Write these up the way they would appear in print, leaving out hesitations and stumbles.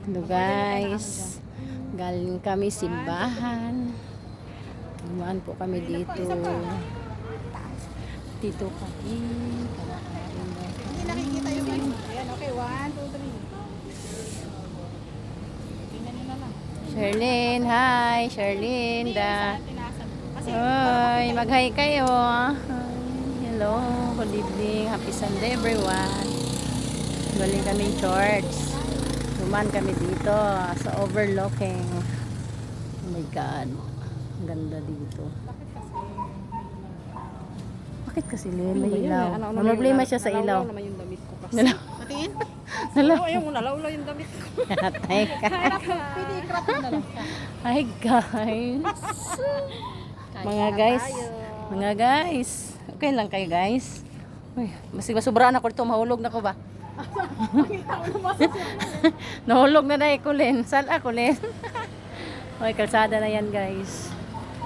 Hello guys, galing kami simbahan. Dumaan po kami dito. Dito kami. Hindi nakikita yung mic. Ayan, okay. 1, 2, 3. Tingnan nyo na lang. Sherlyn, hi. Sherlyn, da. Kasi, Hi, mag-hi kayo. Hi. Hello, good evening. Happy Sunday everyone. Galing kami church. Dumaan kami dito sa overlooking. Oh my God. Ang ganda dito. Bakit kasi Lynn? May ilaw. May problema siya sa ilaw. Nalaw naman yung damit ko kasi. Nalaw. Patingin? Nalaw. Oo, ayaw mo nalaw yung damit ko. Atay ka. Pwede i-crop mo na lang siya. Hi guys. Mga guys. Okay lang kayo guys. Uy, masig sobrang ako dito. Mahulog na ko ba? Nahulog na na ko Lynn. Saan ako Lynn? Okay, kalsada na yan guys.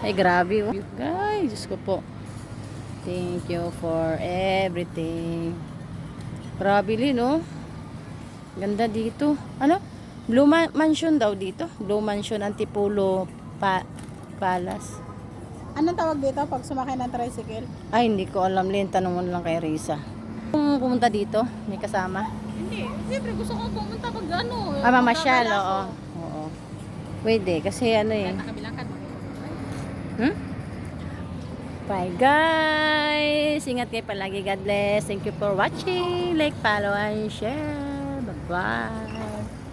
Ay grabe oh. Guys, Diyos ko po. Thank you for everything. Grabe Lynn oh. Ganda dito. Ano? Blue Mansion daw dito. Blue Mansion Antipolo Palace. Anong tawag dito pag sumakay ng tricycle? Ay, hindi ko alam Lynn. Tanong mo na lang kay Risa. Kung pumunta dito, may kasama. Hindi. Siyempre gusto ko pumunta pag ano. Mamasyal, oo. Oo. Pwede, kasi ano eh. Nakabilang ka. Bye guys! Ingat kayo palagi. God bless. Thank you for watching. Like, follow, and share. Bye-bye.